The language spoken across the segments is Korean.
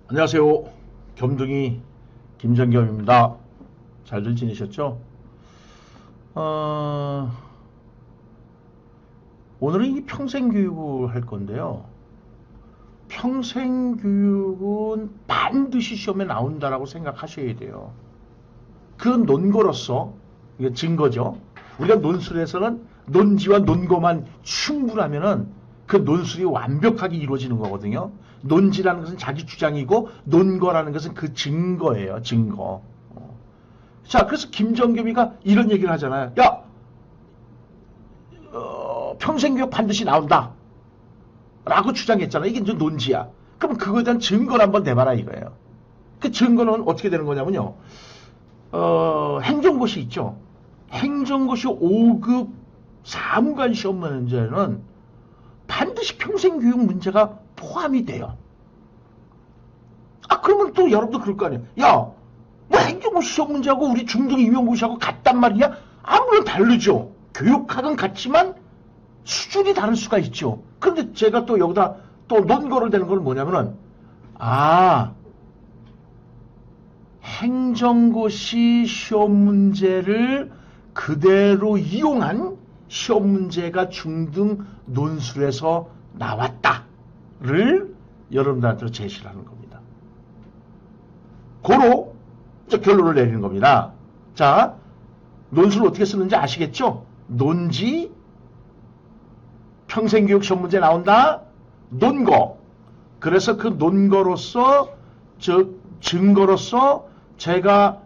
안녕하세요. 겸둥이 김정겸입니다. 잘들 지내셨죠? 오늘은 이 평생교육을 할 건데요. 평생교육은 반드시 시험에 나온다라고 생각하셔야 돼요. 그 논거로서, 이게 증거죠. 우리가 논술에서는 논지와 논거만 충분하면은 그 논술이 완벽하게 이루어지는 거거든요. 논지라는 것은 자기 주장이고 논거라는 것은 그 증거예요. 증거. 자, 그래서 김정겸이가 이런 얘기를 하잖아요. 야, 평생교육 반드시 나온다 라고 주장했잖아. 이게 이제 논지야. 그럼 그거에 대한 증거를 한번 내봐라 이거예요. 그 증거는 어떻게 되는 거냐면요. 행정고시 있죠. 행정고시 5급 사무관 시험 문제는 반드시 평생교육 문제가 포함이 돼요. 그러면 또 여러분도 그럴 거 아니에요. 야, 뭐 행정고시 시험 문제하고 우리 중등 임용고시하고 같단 말이야? 물론 다르죠. 교육학은 같지만 수준이 다를 수가 있죠. 그런데 제가 또 여기다 또 논거를 대는 건 뭐냐면은, 행정고시 시험 문제를 그대로 이용한 시험 문제가 중등 논술에서 나왔다를 여러분들한테 제시를 하는 겁니다. 고로 결론을 내리는 겁니다. 자, 논술을 어떻게 쓰는지 아시겠죠? 논지, 평생교육 시험 문제 나온다, 논거. 그래서 그 논거로서, 증거로서 제가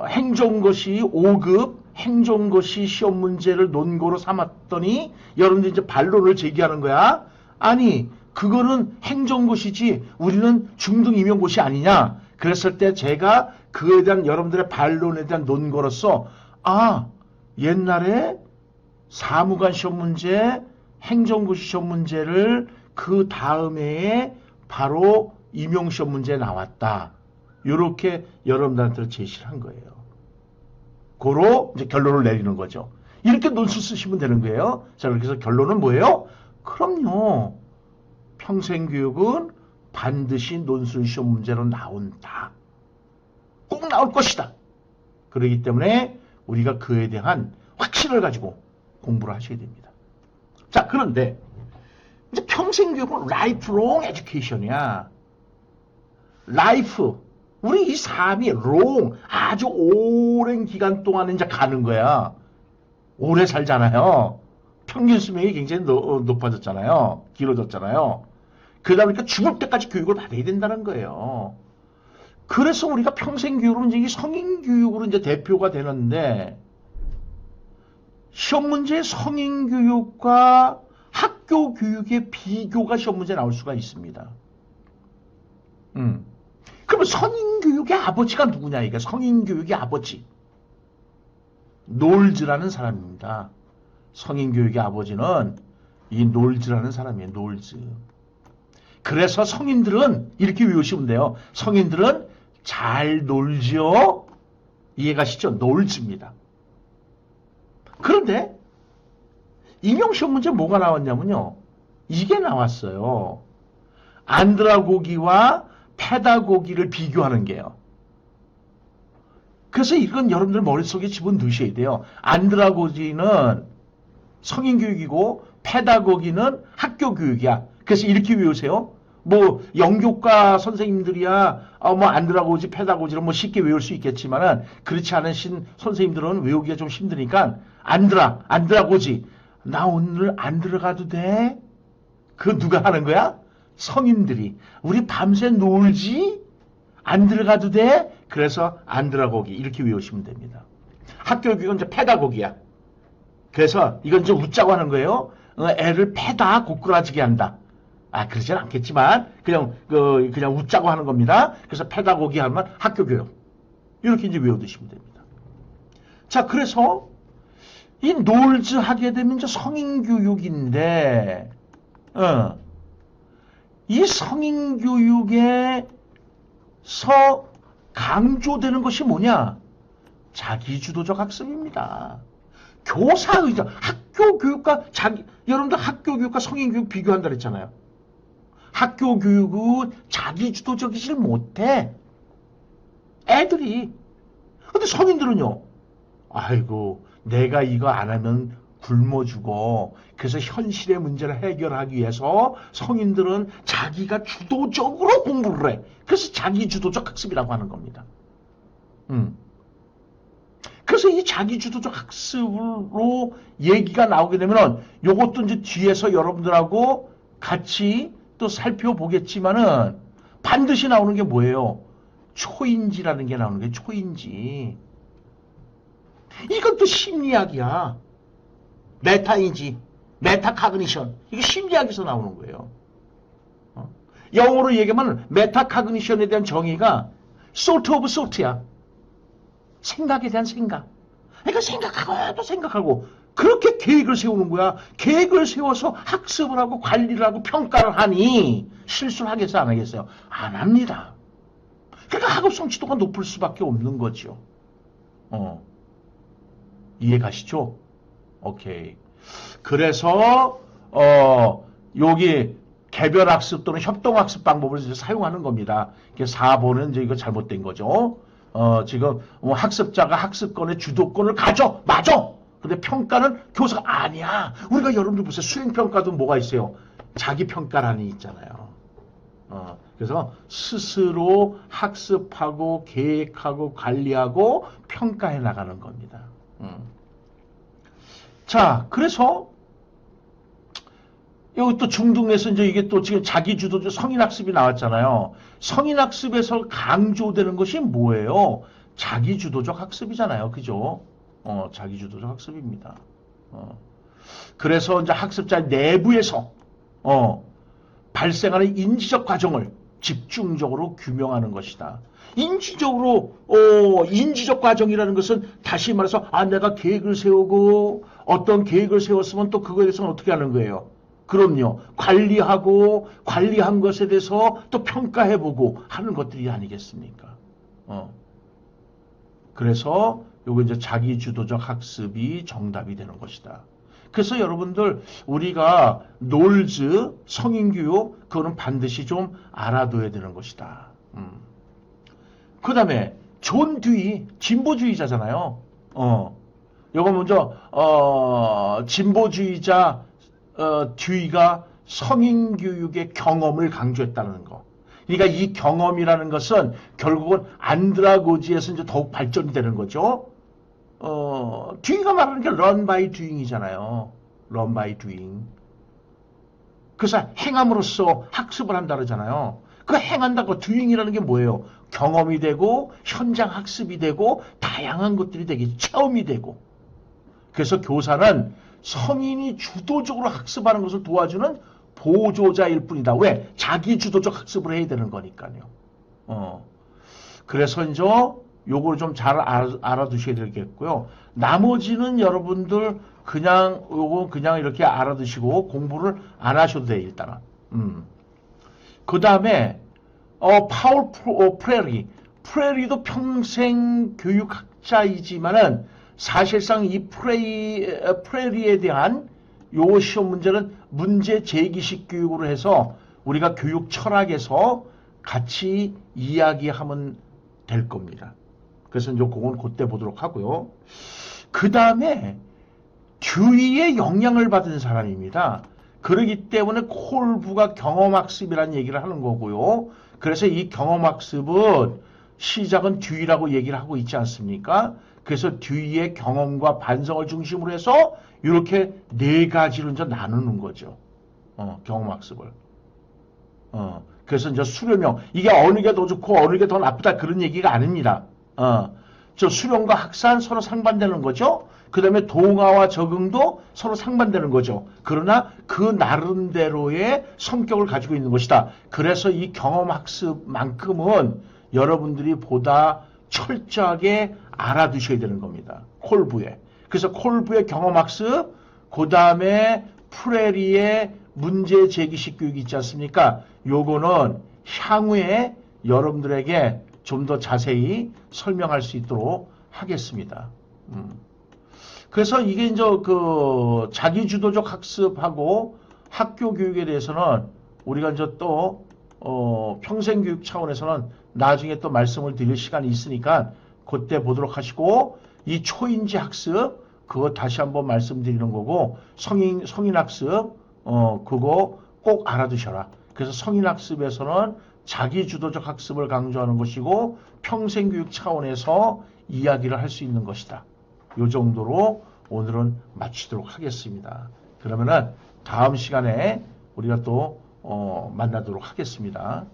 행정고시 5급 행정고시 시험 문제를 논거로 삼았더니 여러분들 이제 반론을 제기하는 거야. 아니, 그거는 행정고시지 우리는 중등 임용고시 아니냐. 그랬을 때 제가 그에 대한 여러분들의 반론에 대한 논거로서 옛날에 사무관 시험 문제, 행정고시 시험 문제를 그 다음 해에 바로 임용시험 문제에 나왔다. 이렇게 여러분들한테 제시를 한 거예요. 고로 이제 결론을 내리는 거죠. 이렇게 논술 쓰시면 되는 거예요. 자, 그렇게 해서 결론은 뭐예요? 그럼요. 평생교육은 반드시 논술 시험 문제로 나온다. 꼭 나올 것이다. 그렇기 때문에 우리가 그에 대한 확신을 가지고 공부를 하셔야 됩니다. 자, 그런데 이제 평생교육은 lifelong education이야. 라이프, 우리 이 삶이 long, 아주 오랜 기간 동안 이제 가는 거야. 오래 살잖아요. 평균 수명이 굉장히 높아졌잖아요. 길어졌잖아요. 그러다 보니까 죽을 때까지 교육을 받아야 된다는 거예요. 그래서 우리가 평생교육은 이제 성인교육으로 이제 대표가 되는데, 시험 문제의 성인교육과 학교 교육의 비교가 시험 문제에 나올 수가 있습니다. 그러면 성인교육의 아버지가 누구냐, 이게 성인교육의 아버지. 놀즈라는 사람입니다. 성인교육의 아버지는 이 놀즈라는 사람이에요, 놀즈. 그래서 성인들은 이렇게 외우시면 돼요. 성인들은 잘 놀지요? 이해가시죠? 놀즈입니다. 그런데 임용시험 문제 뭐가 나왔냐면요. 이게 나왔어요. 안드라고기와 페다고기를 비교하는 게요. 그래서 이건 여러분들 머릿속에 집어넣으셔야 돼요. 안드라고기는 성인교육이고 페다고기는 학교교육이야. 그래서 이렇게 외우세요. 뭐 영교과 선생님들이야 뭐 안드라고지 페다고지를 뭐 쉽게 외울 수 있겠지만은 그렇지 않으신 선생님들은 외우기가 좀 힘드니까 안드라고지. 나 오늘 안 들어가도 돼? 그거 누가 하는 거야? 성인들이. 우리 밤새 놀지? 안 들어가도 돼? 그래서 안드라고기 이렇게 외우시면 됩니다. 학교교육은 이제 페다고기야. 그래서 이건 이제 웃자고 하는 거예요. 애를 패다 고꾸라지게 한다. 그러진 않겠지만 그냥 웃자고 하는 겁니다. 그래서 페다고기 하면 학교교육. 이렇게 이제 외워두시면 됩니다. 자, 그래서 이 놀즈 하게 되면 이제 성인교육인데, 이 성인교육에서 강조되는 것이 뭐냐? 자기주도적 학습입니다. 교사의존, 학교교육과 여러분들 학교교육과 성인교육 비교한다 그랬잖아요. 학교 교육은 자기주도적이질 못해. 애들이. 근데 성인들은요. 아이고 내가 이거 안 하면 굶어 죽어. 그래서 현실의 문제를 해결하기 위해서 성인들은 자기가 주도적으로 공부를 해. 그래서 자기주도적 학습이라고 하는 겁니다. 그래서 이 자기주도적 학습으로 얘기가 나오게 되면은 요것도 이제 뒤에서 여러분들하고 같이 또 살펴보겠지만은 반드시 나오는 게 뭐예요? 초인지라는 게 나오는 게 초인지. 이건 또 심리학이야. 메타인지, 메타카그니션. 이게 심리학에서 나오는 거예요. 영어로 얘기하면 메타카그니션에 대한 정의가 sort of sort야. 생각에 대한 생각. 그러니까 생각하고 또 생각하고 그렇게 계획을 세우는 거야. 계획을 세워서 학습을 하고 관리를 하고 평가를 하니 실수를 하겠어요? 안 하겠어요? 안 합니다. 그러니까 학업 성취도가 높을 수밖에 없는 거죠. 이해 가시죠? 오케이. 그래서 여기 개별학습 또는 협동학습 방법을 이제 사용하는 겁니다. 이게 4번은 이제 이거 잘못된 거죠. 지금 학습자가 학습권의 주도권을 가져. 맞아. 근데 평가는 교사가 아니야. 우리가 여러분들 보세요. 수행평가도 뭐가 있어요? 자기평가란이 있잖아요. 그래서 스스로 학습하고 계획하고 관리하고 평가해 나가는 겁니다. 자, 그래서 여기 또 중등에서 이제 이게 또 지금 자기주도적 성인학습이 나왔잖아요. 성인학습에서 강조되는 것이 뭐예요? 자기주도적 학습이잖아요. 그죠? 자기주도적 학습입니다. 그래서 이제 학습자 내부에서 발생하는 인지적 과정을 집중적으로 규명하는 것이다. 인지적 과정이라는 것은 다시 말해서 내가 계획을 세우고 어떤 계획을 세웠으면 또 그거에 대해서는 어떻게 하는 거예요? 그럼요. 관리하고 관리한 것에 대해서 또 평가해보고 하는 것들이 아니겠습니까? 그래서 요거 이제 자기주도적 학습이 정답이 되는 것이다. 그래서 여러분들 우리가 놀즈 성인교육 그거는 반드시 좀 알아둬야 되는 것이다. 그 다음에 존 듀이 진보주의자잖아요. 요거 먼저 진보주의자 듀이가 성인교육의 경험을 강조했다는 거. 그러니까 이 경험이라는 것은 결국은 안드라고지에서 이제 더욱 발전이 되는 거죠. 듀이가 말하는 게 run by doing이잖아요. run by doing. 그래서 행함으로써 학습을 한다 그러잖아요. 그 행한다고 doing이라는 게 뭐예요? 경험이 되고 현장 학습이 되고 다양한 것들이 되게 체험이 되고. 그래서 교사는 성인이 주도적으로 학습하는 것을 도와주는 보조자일 뿐이다. 왜? 자기 주도적 학습을 해야 되는 거니까요. 그래서 이제 요걸 좀 잘 알아두셔야 되겠고요. 나머지는 여러분들 요거 그냥 이렇게 알아두시고 공부를 안 하셔도 돼요, 일단은. 그 다음에, 파울 프레리도 평생 교육학자이지만은 사실상 이 프레리에 대한 요 시험 문제는 문제 제기식 교육으로 해서 우리가 교육 철학에서 같이 이야기하면 될 겁니다. 그래서 이제 그건 그때 보도록 하고요. 그 다음에 듀이의 영향을 받은 사람입니다. 그러기 때문에 콜브가 경험학습이라는 얘기를 하는 거고요. 그래서 이 경험학습은 시작은 듀이라고 얘기를 하고 있지 않습니까? 그래서 듀이의 경험과 반성을 중심으로 해서 이렇게 네 가지로 이제 나누는 거죠. 경험학습을. 그래서 이제 수료명. 이게 어느 게 더 좋고 어느 게 더 나쁘다 그런 얘기가 아닙니다. 저 수련과 학산 서로 상반되는 거죠. 그 다음에 동화와 적응도 서로 상반되는 거죠. 그러나 그 나름대로의 성격을 가지고 있는 것이다. 그래서 이 경험학습만큼은 여러분들이 보다 철저하게 알아두셔야 되는 겁니다. 콜브의. 그래서 콜브의 경험학습, 그 다음에 프레리의 문제제기식 교육이 있지 않습니까? 요거는 향후에 여러분들에게 좀 더 자세히 설명할 수 있도록 하겠습니다. 그래서 이게 이제 그 자기주도적 학습하고 학교 교육에 대해서는 우리가 이제 또 평생교육 차원에서는 나중에 또 말씀을 드릴 시간이 있으니까 그때 보도록 하시고, 이 초인지 학습 그거 다시 한번 말씀드리는 거고, 성인 학습 그거 꼭 알아두셔라. 그래서 성인 학습에서는 자기주도적 학습을 강조하는 것이고, 평생교육 차원에서 이야기를 할 수 있는 것이다. 요 정도로 오늘은 마치도록 하겠습니다. 그러면은 다음 시간에 우리가 또 만나도록 하겠습니다.